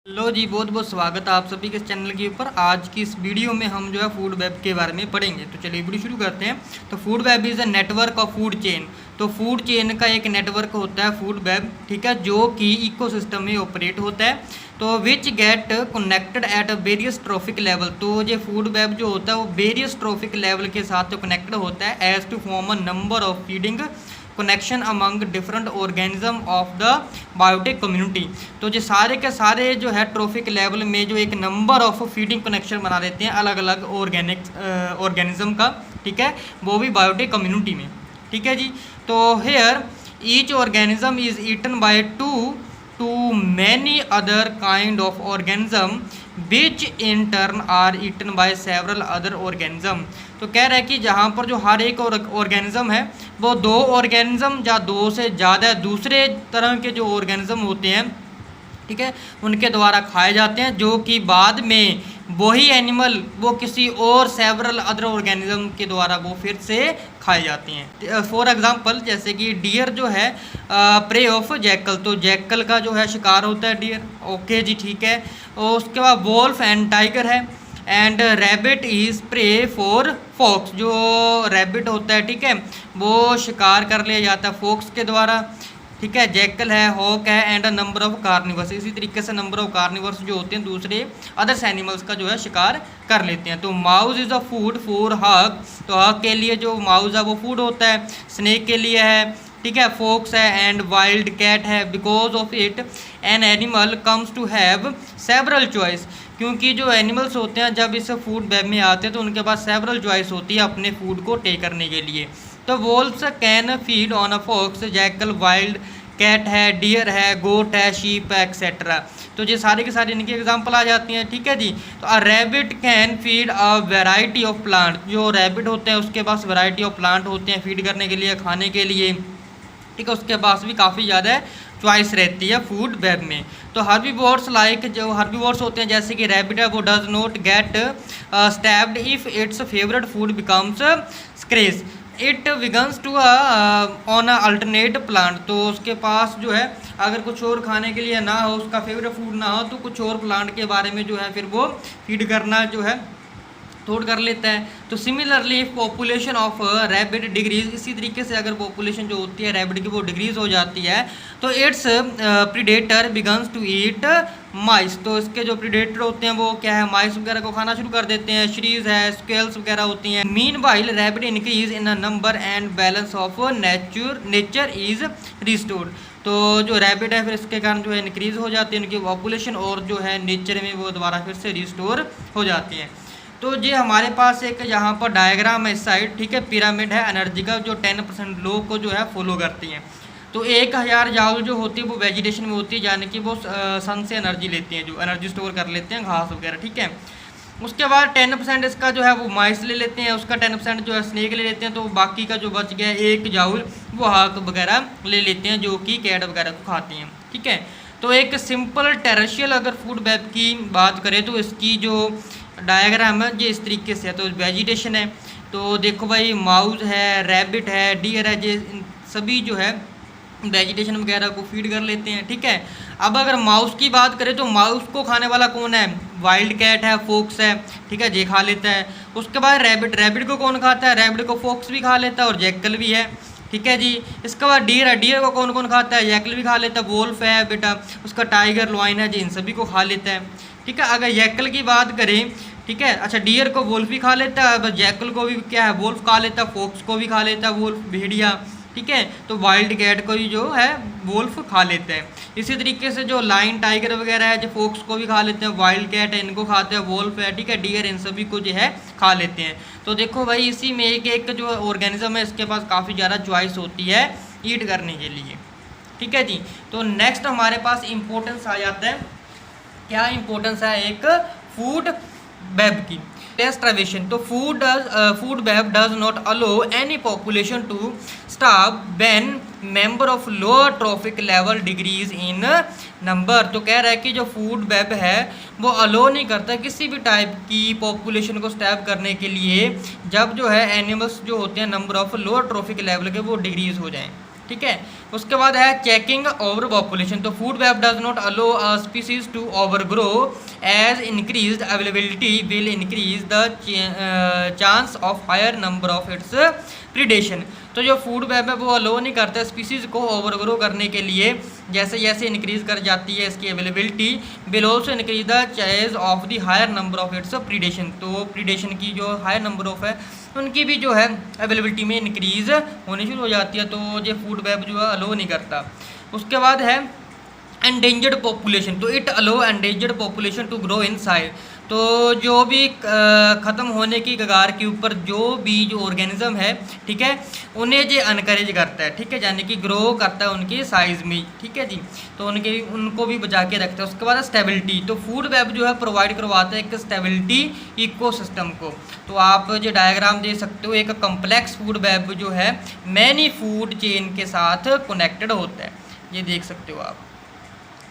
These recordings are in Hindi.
हेलो जी, बहुत बहुत स्वागत है आप सभी के इस चैनल के ऊपर। आज की इस वीडियो में हम जो है फूड वेब के बारे में पढ़ेंगे। तो चलिए वीडियो शुरू करते हैं। तो food web is a network of food chain. तो फूड चेन का एक नेटवर्क होता है फूड वेब, ठीक है, जो कि इकोसिस्टम में ऑपरेट होता है। तो which get connected at various trophic level. तो ये फूड वेब जो होता है वो वेरियस ट्रॉफिक लेवल के साथ जो कनेक्टेड होता है as to form a number of feeding connection among different organism of the biotic community. तो जो सारे के सारे जो है ट्रॉफिक लेवल में जो एक नंबर ऑफ फीडिंग कनेक्शन बना देते हैं अलग अलग ऑर्गेनिज्म का, ठीक है, वो भी बायोटिक कम्युनिटी में, ठीक है जी। तो here each organism is eaten by two many other kind of organism which in turn are eaten by several other organism. तो कह रहा है कि जहाँ पर जो हर एक ऑर्गेनिज्म है वो दो ऑर्गेनिज्म या दो से ज़्यादा दूसरे तरह के जो ऑर्गेनिज्म होते हैं, ठीक है, उनके द्वारा खाए जाते हैं, जो कि बाद में वही एनिमल वो किसी और सेवरल अदर ऑर्गेनिज्म के द्वारा वो फिर से खाए जाते हैं। फॉर एग्जांपल जैसे कि डियर जो है प्रे ऑफ जैकल। तो जैकल का जो है शिकार होता है डियर, ओके जी, ठीक है। और उसके बाद वोल्फ एंड टाइगर है। And rabbit is prey for fox. जो रैबिट होता है, ठीक है, वो शिकार कर लिया जाता है फॉक्स के द्वारा, ठीक है। जैकल है, हॉक है, and a number of carnivores. इसी तरीके से नंबर ऑफ कार्निवर्स जो होते हैं दूसरे अदर्स एनिमल्स का जो है शिकार कर लेते हैं। तो mouse is a food for हक। तो हक के लिए जो माउस है वो फूड होता है, स्नेक के लिए है, ठीक है, फोक्स है, एंड वाइल्ड कैट है। Because of it an animal comes to have several choice. क्योंकि जो एनिमल्स होते हैं जब इस फूड वेब में आते हैं तो उनके पास सेवरल चॉइस होती है अपने फूड को टेक करने के लिए। तो wolves can feed on a fox, jackal wild cat है, डियर है, गोट है, शीप है, एक्सेट्रा। तो ये सारे के सारे इनकी एग्जांपल आ जाती हैं, ठीक है जी। तो a rabbit can feed a variety of plant. जो रैबिट होते हैं उसके पास वैरायटी ऑफ प्लांट होते हैं फीड करने के लिए, खाने के लिए, ठीक है, उसके पास भी काफ़ी ज़्यादा चॉइस रहती है फूड वेब में। तो हर्बीवोर्स लाइक जो हर्बीवोर्स होते हैं जैसे कि रैबिट है वो does not get starved if its favourite food becomes scarce. It begins to on alternate plant. तो उसके पास जो है अगर कुछ और खाने के लिए ना हो, उसका फेवरेट फूड ना हो, तो कुछ और प्लांट के बारे में जो है फिर वो फीड करना जो है थोड़ कर लेता है। तो similarly population of rabbit degrees, इसी तरीके से अगर पॉपुलेशन जो होती है रैबिट की वो डिग्रीज हो जाती है तो it's predator begins to eat mice. तो इसके जो प्रीडेटर होते हैं वो क्या है, माइस वगैरह को खाना शुरू कर देते हैं। श्रीज है, स्केल्स वगैरह होती हैं। Mean while rabbit increase in a number and balance of nature is restored. तो जो रैबिट है फिर इसके कारण जो है इंक्रीज हो जाती है उनकी पॉपुलेशन, और जो है नेचर में वो दोबारा फिर से रिस्टोर हो जाती हैं। तो ये हमारे पास एक यहाँ पर डायग्राम है इस साइड, ठीक है, पिरामिड है एनर्जी का जो 10% लोग को जो है फॉलो करती हैं। तो 1000 जाउल जो होती है वो वेजिटेशन में होती है, यानी कि वो सन से एनर्जी लेती हैं, जो एनर्जी स्टोर कर लेते हैं घास वगैरह, ठीक है। उसके बाद 10% इसका जो है वो माइस ले लेते हैं, उसका 10% जो है स्नेक ले लेते हैं। तो बाकी का जो बच गया 1 जाउल वो हाक वगैरह ले लेते हैं जो कि कैट वगैरह को खाती हैं, ठीक है। तो एक सिंपल टेरेशियल अगर फूड वेब की बात करें तो इसकी जो डायग्राम है ये इस तरीके से है। तो वेजिटेशन है, तो देखो भाई माउस है, रैबिट है, डियर है, ये सभी जो है वेजिटेशन वगैरह को फीड कर लेते हैं, ठीक है। अब अगर माउस की बात करें तो माउस को खाने वाला कौन है, वाइल्ड कैट है, फोक्स है, ठीक है, ये खा लेता है। उसके बाद रैबिट, रैबिट को कौन खाता है, रैबिट को फोक्स भी खा लेता है और जैकल भी है, ठीक है जी। इसके बाद डियर है, डियर को कौन कौन खाता है, जैकल भी खा लेता है, वोल्फ है बेटा, उसका टाइगर लॉइन है जी, इन सभी को खा लेता है, ठीक है। अगर जैकल की बात करें, ठीक है, अच्छा डियर को वोल्फ भी खा लेता है, जैकल को भी क्या है वोल्फ खा लेता है, फोक्स को भी खा लेता है वोल्फ, भेड़िया, ठीक है। तो वाइल्ड कैट को भी जो है वोल्फ खा लेते हैं। इसी तरीके से जो लाइन टाइगर वगैरह है जो फोक्स को भी खा लेते हैं, वाइल्ड कैट है इनको खाते हैं, वोल्फ है, ठीक है, डियर, इन सभी को जो है खा लेते हैं। तो देखो भाई इसी में एक एक जो ऑर्गेनिज्म है इसके पास काफ़ी ज़्यादा चॉइस होती है ईट करने के लिए, ठीक है जी। तो नेक्स्ट हमारे पास इम्पोर्टेंस आ जाता है, क्या इम्पोर्टेंस है एक फूड वेब की, starvation। तो food web does not allow any population to starve when member of lower trophic level decreases in number. तो कह रहा है कि जो फूड वेब है वो अलो नहीं करता किसी भी टाइप की पॉपुलेशन को स्टार्व करने के लिए जब जो है एनिमल्स जो होते हैं number of lower trophic level के वो डिग्रीज हो जाएं, ठीक है। उसके बाद है चेकिंग ओवर पॉपुलेशन। तो food web does not allow a species to over grow as increase availability will increase the chance of higher number of its predation. तो जो फूड वेब है वो अलो नहीं करता स्पीसीज को ओवर ग्रो करने के लिए, जैसे जैसे इंक्रीज कर जाती है इसकी availability, will also increase the chance of the higher number of its predation. तो प्रीडेशन की जो हायर नंबर ऑफ है उनकी भी जो है अवेलेबिलिटी में इंक्रीज होनी शुरू हो जाती है। तो ये फूड वेब जो है अलो नहीं करता। उसके बाद है एंडेंजर्ड पॉपुलेशन। तो it allow endangered population to grow in size. तो जो भी ख़त्म होने की कगार के ऊपर जो भी जो ऑर्गेनिज्म है, ठीक है, उन्हें जो अनकरेज करता है, ठीक है, यानी कि ग्रो करता है उनके साइज़ में, ठीक है जी। तो उनको भी बचा के रखता है। उसके बाद स्टेबिलिटी। तो फूड वेब जो है प्रोवाइड करवाता है एक स्टेबिलिटी इकोसिस्टम को। तो आप जो डायग्राम दे सकते हो, एक कम्प्लेक्स फूड वेब जो है मैनी फूड चेन के साथ कनेक्टेड होता है, ये देख सकते हो आप,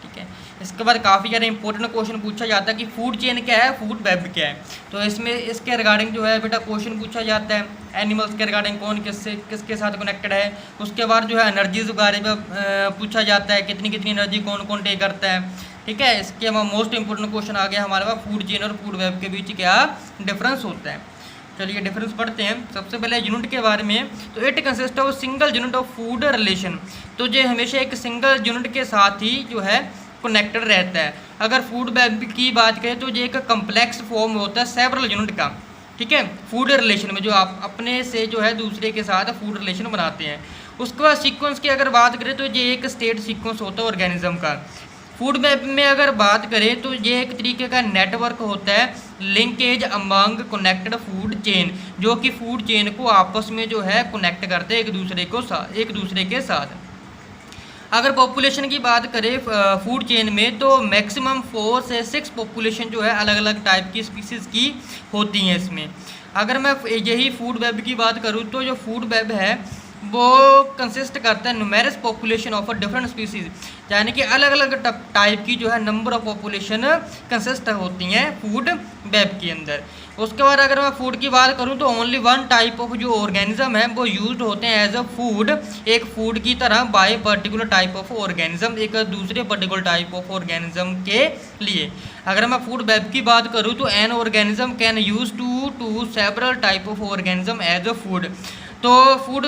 ठीक है। इसके बाद काफ़ी ज़्यादा इंपॉर्टेंट क्वेश्चन पूछा जाता है कि फूड चेन क्या है, फूड वेब क्या है। तो इसमें इसके रिगार्डिंग जो है बेटा क्वेश्चन पूछा जाता है, एनिमल्स के रिगार्डिंग कौन किसके साथ कनेक्टेड है। उसके बाद जो है एनर्जीज के बारे में पूछा जाता है, कितनी कितनी एनर्जी कौन कौन टेक करता है, ठीक है। इसके बाद मोस्ट इंपॉर्टेंट क्वेश्चन आ गया हमारे पास, फूड चेन और फूड वेब के बीच क्या डिफरेंस होता है। चलिए डिफरेंस पढ़ते हैं। सबसे पहले यूनिट के बारे में। तो it consist of single unit of food relation. तो ये हमेशा एक सिंगल यूनिट के साथ ही जो है कनेक्टेड रहता है। अगर फूड वेब की बात करें तो ये एक कम्प्लेक्स फॉर्म होता है सेवरल यूनिट का, ठीक है, फूड रिलेशन में, जो आप अपने से जो है दूसरे के साथ फूड रिलेशन बनाते हैं। उसके बाद सीक्वेंस की अगर बात करें तो ये एक स्टेट सीक्वेंस होता है ऑर्गेनिज्म का। फूड वेब में अगर बात करें तो ये एक तरीके का नेटवर्क होता है, linkage among connected food chain, जो कि फूड चेन को आपस में जो है कनेक्ट करते हैं एक दूसरे के साथ। अगर पॉपुलेशन की बात करें फूड चेन में तो मैक्सिमम 4 से 6 पॉपुलेशन जो है अलग अलग टाइप की स्पीसीज़ की होती हैं इसमें। अगर मैं यही फूड वेब की बात करूँ तो जो फूड वेब है वो कंसिस्ट करता है numerous population of different species, यानी कि अलग अलग टाइप की जो है नंबर ऑफ पॉपुलेशन कंसिस्ट होती हैं फूड वेब के अंदर। उसके बाद अगर मैं फूड की बात करूं तो ओनली वन टाइप ऑफ जो ऑर्गेनिज्म है वो यूज्ड होते हैं एज अ फूड, एक फूड की तरह बाय पर्टिकुलर टाइप ऑफ ऑर्गेनिज्म, एक दूसरे पर्टिकुलर टाइप ऑफ ऑर्गेनिज्म के लिए। अगर मैं फूड वेब की बात करूं तो an organism can use two several type of organism as a food. तो फूड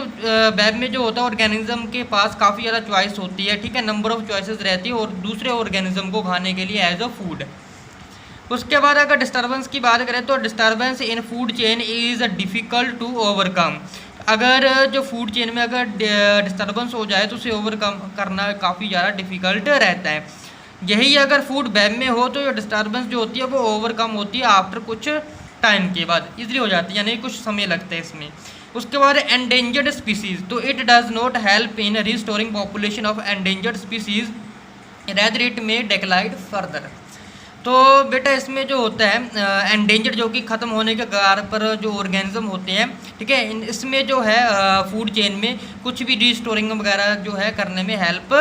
वेब में जो होता है ऑर्गेनिज्म के पास काफ़ी ज़्यादा चॉइस होती है, ठीक है, नंबर ऑफ चॉइसेस रहती है और दूसरे ऑर्गेनिज्म को खाने के लिए एज अ फूड। उसके बाद अगर डिस्टर्बेंस की बात करें तो disturbance in food chain is difficult to overcome. अगर जो फूड चेन में अगर डिस्टर्बेंस हो जाए तो उसे ओवरकम करना काफ़ी ज़्यादा डिफ़िकल्ट रहता है। यही अगर फूड वेब में हो तो डिस्टर्बेंस जो होती है वो ओवरकम होती है आफ्टर कुछ टाइम के बाद, ईजिली हो जाती है, यानी कुछ समय लगता है इसमें। उसके बाद एंडेंजर्ड स्पीसीज। तो it does not help in restoring population of endangered species, rather it में डिक्लाइन फर्दर। तो बेटा इसमें जो होता है एंडेंजर्ड जो कि ख़त्म होने के कगार पर जो ऑर्गेनिज्म होते हैं, ठीक है, इसमें जो है फूड चेन में कुछ भी रिस्टोरिंग वगैरह जो है करने में हेल्प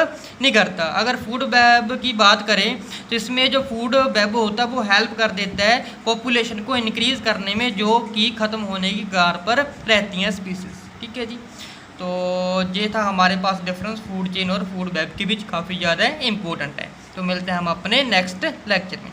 नहीं करता। अगर फूड वेब की बात करें तो इसमें जो फूड वेब होता है वो हेल्प कर देता है पॉपुलेशन को इंक्रीज़ करने में, जो कि ख़त्म होने की कगार पर रहती हैं स्पीसीज, ठीक है जी। तो ये था हमारे पास डिफरेंस फूड चेन और फूड वेब के बीच, काफ़ी ज़्यादा इंपॉर्टेंट है। तो मिलते हैं हम अपने नेक्स्ट लेक्चर में।